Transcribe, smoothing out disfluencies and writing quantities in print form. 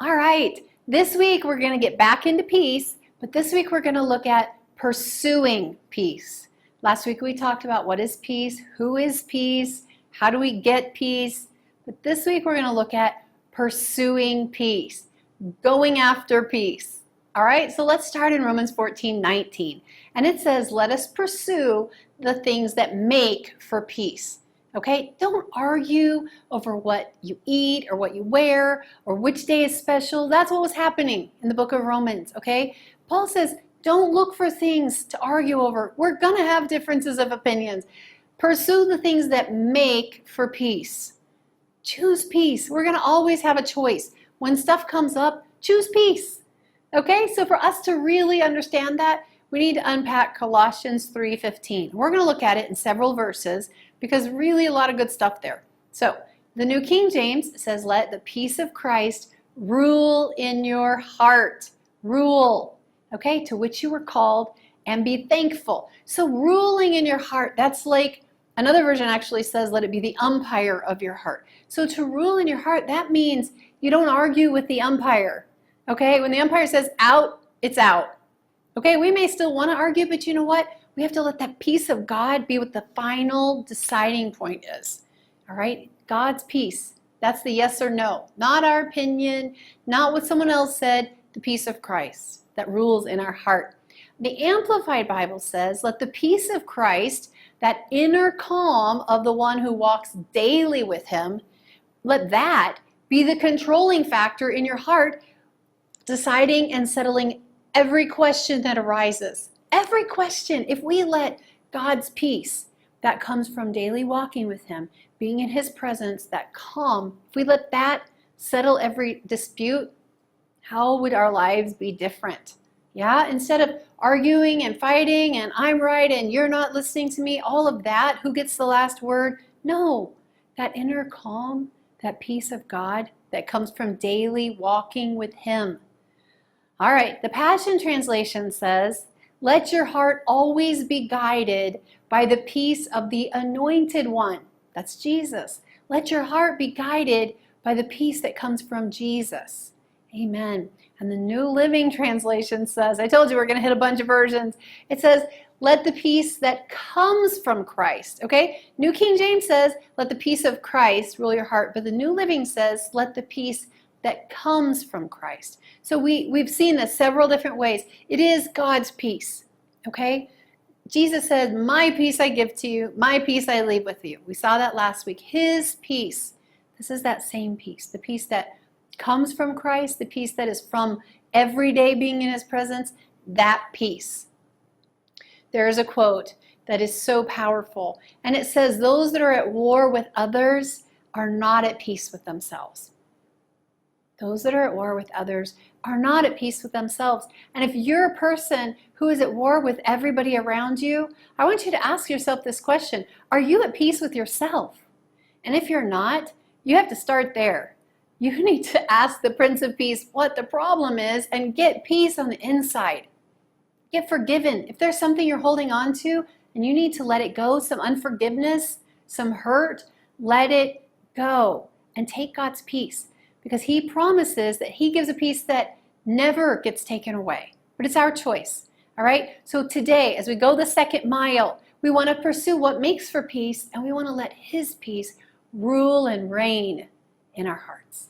All right, this week we're going to get back into peace, but this week we're going to look at pursuing peace. Last week we talked about what is peace, who is peace, how do we get peace, but this week we're going to look at pursuing peace, going after peace. All right, so let's start in Romans 14:19, and it says, let us pursue the things that make for peace. Okay, don't argue over what you eat or what you wear or which day is special. That's what was happening in the book of Romans, okay? Paul says, don't look for things to argue over. We're going to have differences of opinions. Pursue the things that make for peace. Choose peace. We're going to always have a choice. When stuff comes up, choose peace. Okay, so for us to really understand that, we need to unpack Colossians 3:15. We're going to look at it in several verses because really a lot of good stuff there. So the New King James says, let the peace of Christ rule in your heart. Rule, okay, to which you were called, and be thankful. So ruling in your heart, that's like, another version actually says, let it be the umpire of your heart. So to rule in your heart, that means you don't argue with the umpire. Okay, when the umpire says out, it's out. Okay, we may still want to argue, but you know what? We have to let that peace of God be what the final deciding point is. All right, God's peace. That's the yes or no. Not our opinion, not what someone else said, the peace of Christ that rules in our heart. The Amplified Bible says, let the peace of Christ, that inner calm of the one who walks daily with him, let that be the controlling factor in your heart, deciding and settling every question that arises. Every question, if we let God's peace that comes from daily walking with him, being in his presence, that calm, if we let that settle every dispute, how would our lives be different? Yeah, instead of arguing and fighting and I'm right and you're not listening to me, all of that, who gets the last word? No, that inner calm, that peace of God that comes from daily walking with him. All right, the Passion Translation says, let your heart always be guided by the peace of the Anointed One. That's Jesus. Let your heart be guided by the peace that comes from Jesus. Amen. And the New Living Translation says, I told you we're going to hit a bunch of versions. It says, let the peace that comes from Christ. Okay? New King James says, let the peace of Christ rule your heart. But the New Living says, let the peace that comes from Christ. So we've seen this several different ways. It is God's peace, okay? Jesus said, my peace I give to you, my peace I leave with you. We saw that last week. His peace. This is that same peace, the peace that comes from Christ, the peace that is from every day being in his presence, that peace. There is a quote that is so powerful, and it says, those that are at war with others are not at peace with themselves. Those that are at war with others are not at peace with themselves. And if you're a person who is at war with everybody around you, I want you to ask yourself this question. Are you at peace with yourself? And if you're not, you have to start there. You need to ask the Prince of Peace what the problem is and get peace on the inside. Get forgiven. If there's something you're holding on to and you need to let it go, some unforgiveness, some hurt, let it go and take God's peace. Because he promises that he gives a peace that never gets taken away. But it's our choice. All right? So today, as we go the second mile, we want to pursue what makes for peace, and we want to let his peace rule and reign in our hearts.